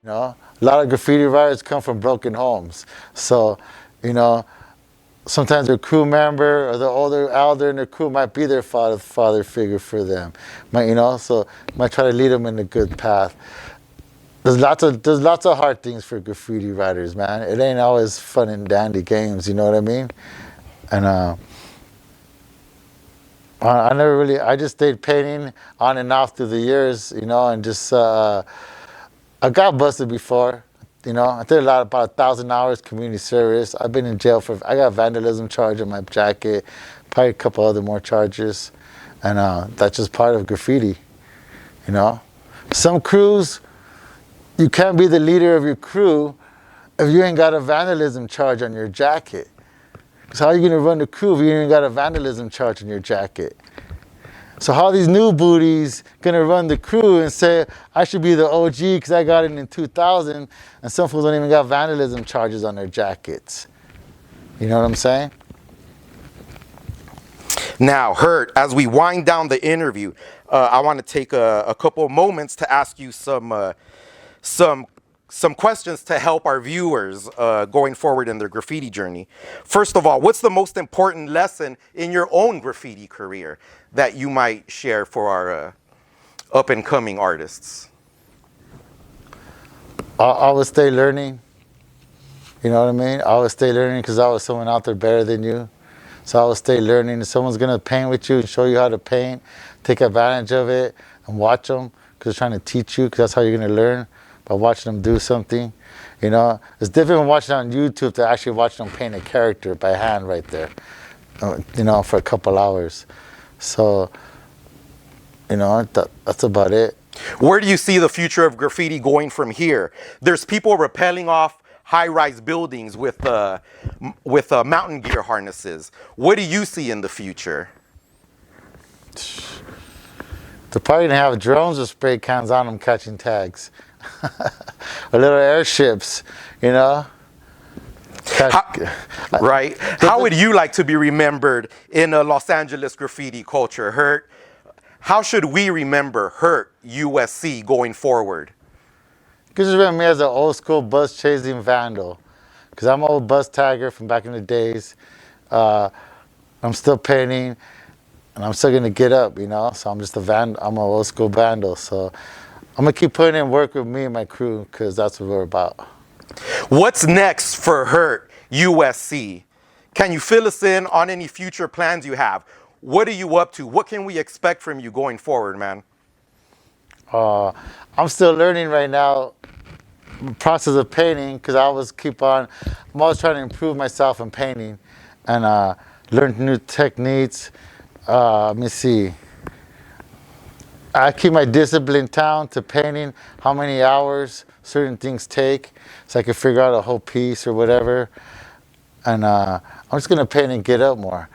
A lot of graffiti writers come from broken homes. So, sometimes their crew member or the older elder in their crew might be their father figure for them. So might try to lead them in a good path. There's lots of hard things for graffiti writers, man. It ain't always fun and dandy games, you know what I mean? And I just stayed painting on and off through the years, and just, I got busted before, I did about 1,000 hours community service. I've been in jail I got vandalism charge on my jacket, probably a couple other more charges, and that's just part of graffiti, Some crews, you can't be the leader of your crew if you ain't got a vandalism charge on your jacket. So how are you going to run the crew if you ain't got a vandalism charge on your jacket? So how are these new booties going to run the crew and say, I should be the OG because I got it in 2000, and some fools don't even got vandalism charges on their jackets? You know what I'm saying? Now, Hurt, as we wind down the interview, I want to take a couple of moments to ask you some questions to help our viewers going forward in their graffiti journey. First of all, what's the most important lesson in your own graffiti career that you might share for our up-and-coming artists? I always stay learning. You know what I mean? I always stay learning because I was someone out there better than you. So I always stay learning. If someone's going to paint with you and show you how to paint, take advantage of it and watch them because they're trying to teach you, because that's how you're going to learn. By watching them do something, it's different from watching on YouTube to actually watching them paint a character by hand right there, for a couple hours. So, that's about it. Where do you see the future of graffiti going from here? There's people rappelling off high-rise buildings with mountain gear harnesses. What do you see in the future? They're probably gonna have drones with spray cans on them catching tags. Or little airships, Right. How would you like to be remembered in a Los Angeles graffiti culture, Hurt? How should we remember HERT USC going forward? You can just remember me as an old school bus chasing vandal, because I'm an old bus tagger from back in the days. I'm still painting, and I'm still gonna get up, So I'm just I'm an old school vandal. So I'm gonna keep putting in work with me and my crew, because that's what we're about. What's next for HERT USC? Can you fill us in on any future plans you have? What are you up to? What can we expect from you going forward, man? I'm still learning right now the process of painting, because I'm always trying to improve myself in painting and learn new techniques. Let me see. I keep my discipline down to painting, how many hours certain things take, so I can figure out a whole piece or whatever. And I'm just gonna paint and get up more,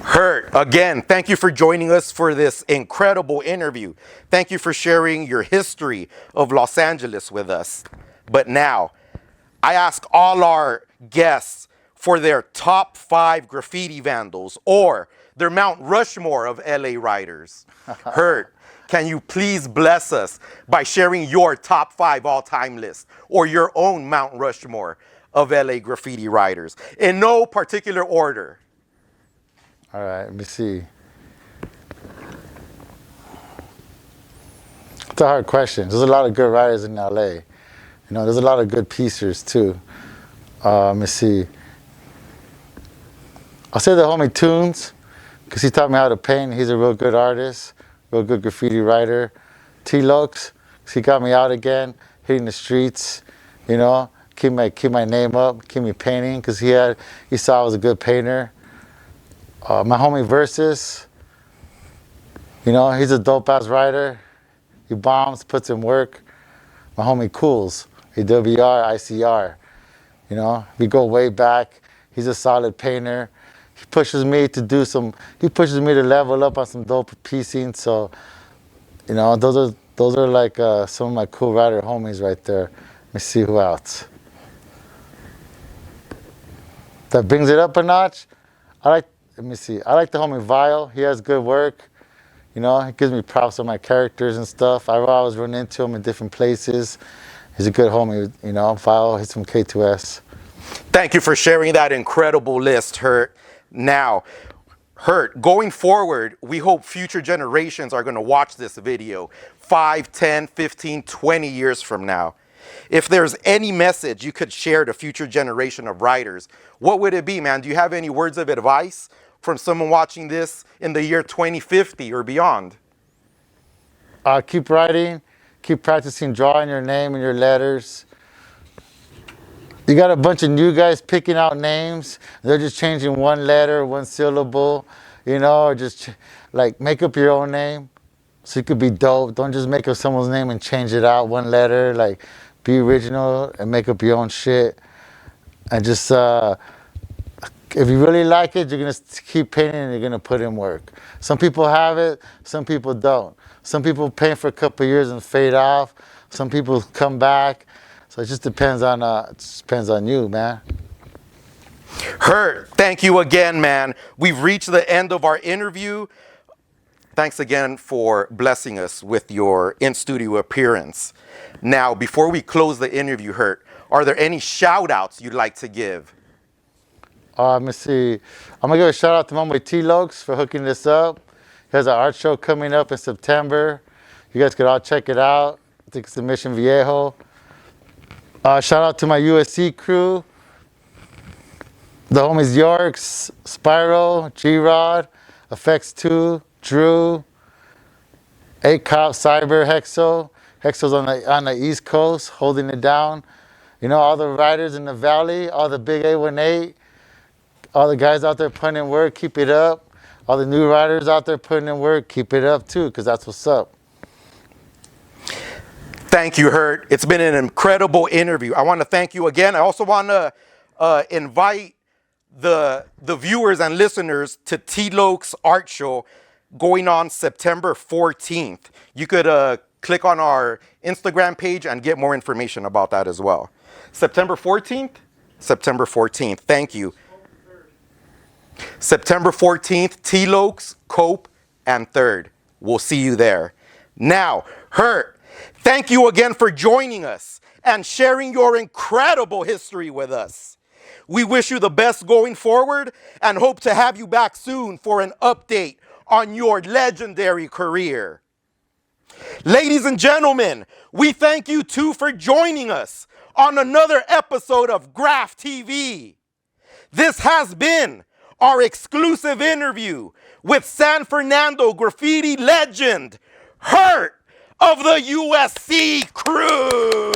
Hurt, again, thank you for joining us for this incredible interview. Thank you for sharing your history of Los Angeles with us. But now, I ask all our guests for their top 5 graffiti vandals or their Mount Rushmore of LA writers. Hurt, can you please bless us by sharing your top 5 all-time list or your own Mount Rushmore of LA graffiti writers in no particular order? All right, let me see. It's a hard question. There's a lot of good writers in LA. There's a lot of good piecers too. Let me see. I'll say the homie Tunes, because he taught me how to paint. He's a real good artist, real good graffiti writer. T-Lux, because he got me out again, hitting the streets, keep my name up, keep me painting, because he saw I was a good painter. My homie Versus, he's a dope-ass writer. He bombs, puts in work. My homie Cools, AWR, ICR. We go way back. He's a solid painter. He pushes me to level up on some dope piecing. So, those are like some of my cool writer homies right there. Let me see who else. That brings it up a notch. Let me see. I like the homie Vile. He has good work. You know, he gives me props on my characters and stuff. I always run into him in different places. He's a good homie, you know. File, he's from K2S. Thank you for sharing that incredible list, HERT. Now, HERT, going forward, we hope future generations are going to watch this video 5, 10, 15, 20 years from now. If there's any message you could share to future generation of riders, what would it be, man? Do you have any words of advice from someone watching this in the year 2050 or beyond? Keep writing, keep practicing drawing your name and your letters. You got a bunch of new guys picking out names. They're just changing one letter, one syllable, you know, or just like make up your own name so you could be dope. Don't just make up someone's name and change it out one letter. Like, be original and make up your own shit. And just, if you really like it, you're going to keep painting and you're going to put in work. Some people have it, some people don't. Some people paint for a couple of years and fade off. Some people come back. So it just depends on you, man. HERT, thank you again, man. We've reached the end of our interview. Thanks again for blessing us with your in-studio appearance. Now, before we close the interview, HERT, are there any shout-outs you'd like to give? Let me see. I'm going to give a shout out to my boy T-Lokes for hooking this up. He has an art show coming up in September. You guys could all check it out. I think it's in Mission Viejo. Shout out to my USC crew. The homies Yorks, Spyro, G-Rod, FX2, Drew, A-Cop, Cyber, Hexo. Hexo's on the East Coast, holding it down. You know, all the riders in the valley, all the big A18, all the guys out there putting in work, keep it up. All the new riders out there putting in work, keep it up too, because that's what's up. Thank you, HERT. It's been an incredible interview. I want to thank you again. I also want to invite the viewers and listeners to T-Lokes Art Show going on September 14th. You could click on our Instagram page and get more information about that as well. September 14th? September 14th. Thank you. September 14th, T-Lokes, Cope, and 3rd. We'll see you there. Now, HERT, thank you again for joining us and sharing your incredible history with us. We wish you the best going forward and hope to have you back soon for an update on your legendary career. Ladies and gentlemen, we thank you too for joining us on another episode of GRAFFTV. This has been our exclusive interview with San Fernando graffiti legend, HERT of the USC crew.